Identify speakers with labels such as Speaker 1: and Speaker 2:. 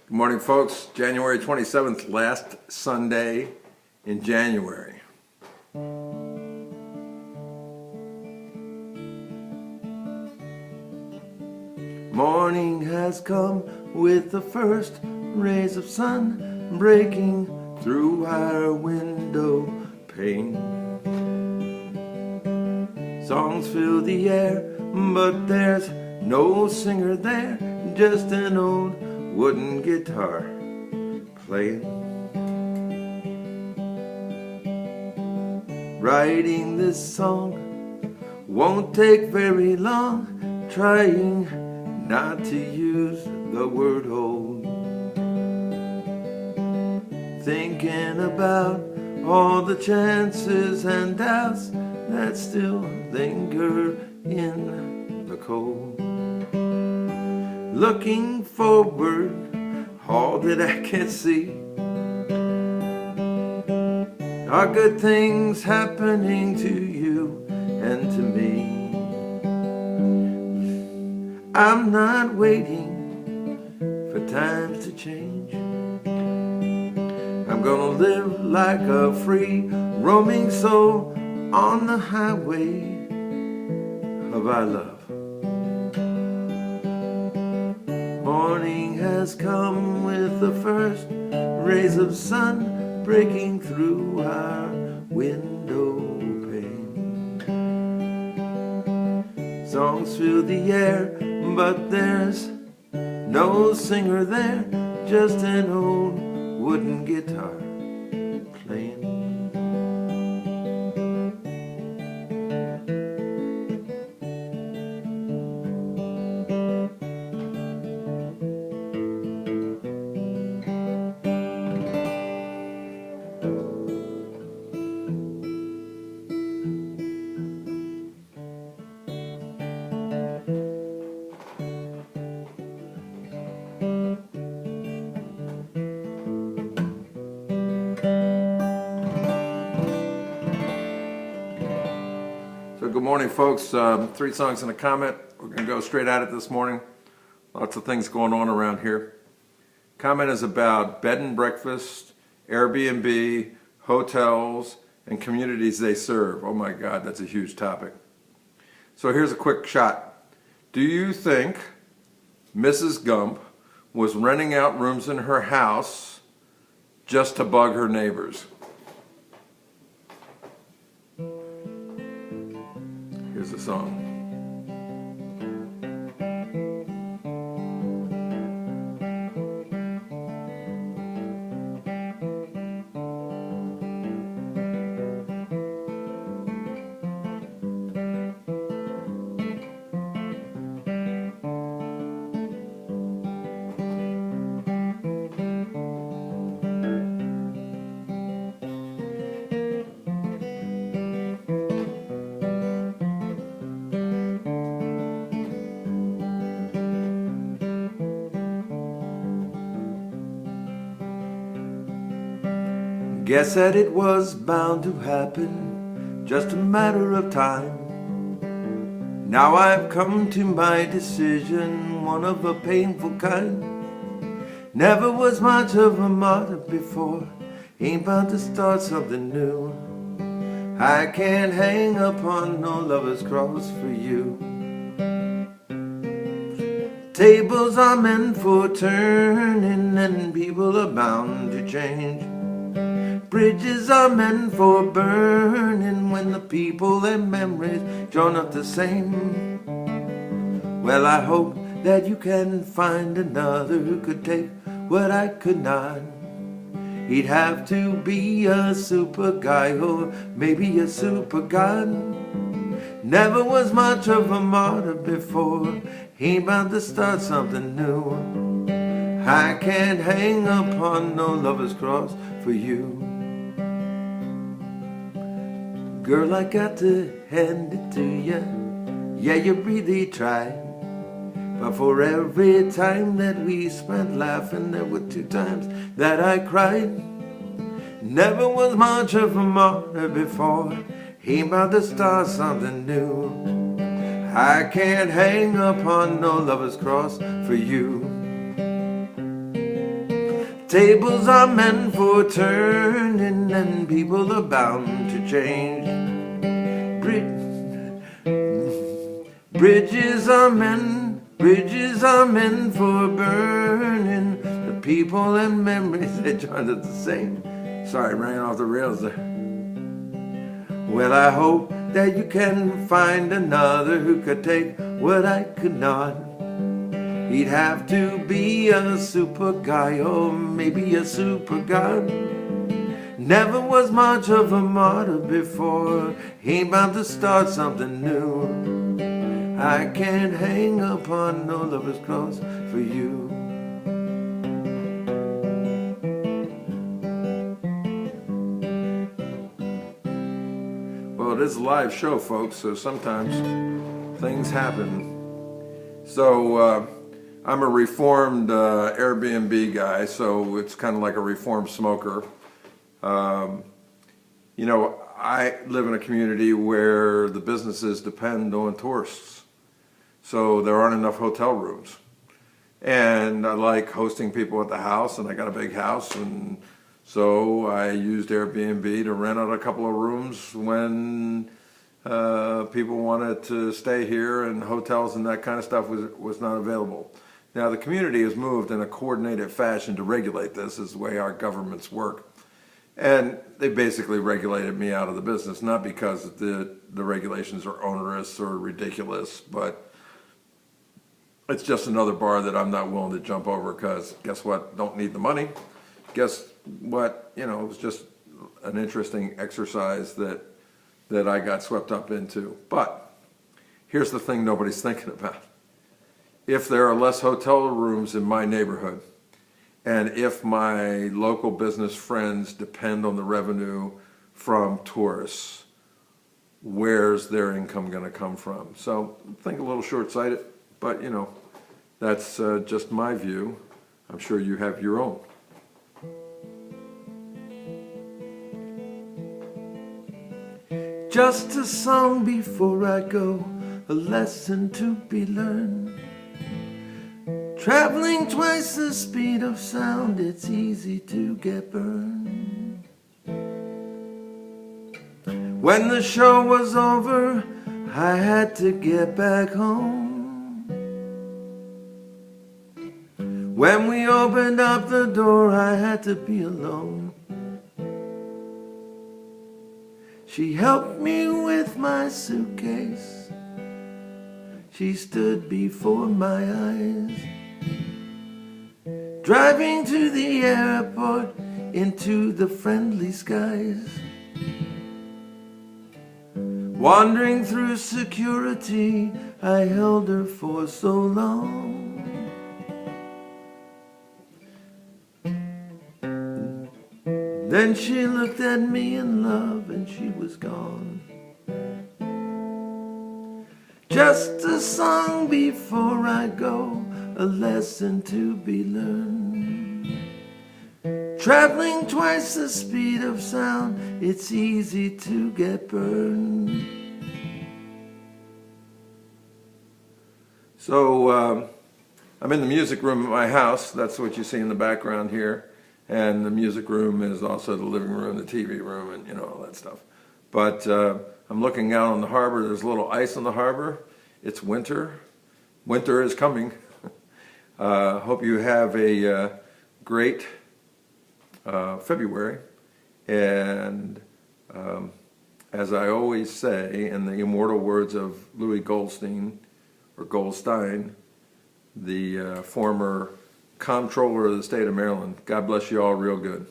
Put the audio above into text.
Speaker 1: Good morning, folks. January 27th, last Sunday in January. Morning has come with the first rays of sun breaking through our window pane. Songs fill the air, but there's no singer there, just an old wooden guitar playing. Writing this song won't take very long, trying not to use the word old. Thinking about all the chances and doubts that still linger in the cold. Looking forward, all that I can see are good things happening to you and to me. I'm not waiting for times to change. I'm gonna live like a free roaming soul on the highway of our love. Morning has come with the first rays of sun breaking through our window pane. Songs fill the air, but there's no singer there, just an old wooden guitar playing. Good morning, folks. 3 songs and a comment. We're going to go straight at it this morning. Lots of things going on around here. Comment is about bed and breakfast, Airbnb, hotels, and communities they serve. Oh my God, that's a huge topic. So here's a quick shot. Do you think Mrs. Gump was renting out rooms in her house just to bug her neighbors? Here's the song. Guess that it was bound to happen, just a matter of time. Now I've come to my decision, one of a painful kind. Never was much of a martyr before, ain't bound to start something new. I can't hang upon no lover's cross for you. Tables are meant for turning and people are bound to change. Bridges are meant for burning when the people and memories join up the same. Well, I hope that you can find another who could take what I could not. He'd have to be a super guy or maybe a super god. Never was much of a martyr before, he bound to start something new. I can't hang upon no lover's cross for you. Girl, I got to hand it to you. Yeah, you really tried. But for every time that we spent laughing, there were 2 times that I cried. Never was much of a martyr before, he about to start something new. I can't hang upon no lover's cross for you. tables are meant for turning, and people are bound to change. Bridges are meant for burning. The people and memories, they joined at the same. Sorry, ran off the rails there. Well, I hope that you can find another who could take what I could not. He'd have to be a super guy, or maybe a super god. Never was much of a martyr before. He ain't bound to start something new. I can't hang upon no lover's cross for you. Well, it is a live show, folks, so sometimes things happen. So I'm a reformed Airbnb guy, so it's kind of like a reformed smoker. You know, I live in a community where the businesses depend on tourists. So there aren't enough hotel rooms. And I like hosting people at the house, and I got a big house, and so I used Airbnb to rent out a couple of rooms when people wanted to stay here, and hotels and that kind of stuff was not available. Now the community has moved in a coordinated fashion to regulate this, is the way our governments work. And they basically regulated me out of the business, not because the regulations are onerous or ridiculous, but it's just another bar that I'm not willing to jump over because guess what? Don't need the money. Guess what? You know, it was just an interesting exercise that I got swept up into. But here's the thing nobody's thinking about. If there are less hotel rooms in my neighborhood, and if my local business friends depend on the revenue from tourists, where's their income going to come from? So think a little short-sighted, but you know, that's just my view. I'm sure you have your own. Just a song before I go, a lesson to be learned. Traveling twice the speed of sound, it's easy to get burned. When the show was over, I had to get back home. When we opened up the door, I had to be alone. She helped me with my suitcase. She stood before my eyes. Driving to the airport into the friendly skies. Wandering through security, I held her for so long. Then she looked at me in love and she was gone. Just a song before I go, a lesson to be learned. Traveling twice the speed of sound, it's easy to get burned. So I'm in the music room at my house. That's what you see in the background here. And the music room is also the living room, the TV room, and you know, all that stuff. But I'm looking out on the harbor. There's a little ice on the harbor. It's winter. Winter is coming. Hope you have a great February. And as I always say, in the immortal words of Louis Goldstein, or Goldstein, the former comptroller of the state of Maryland, God bless you all real good.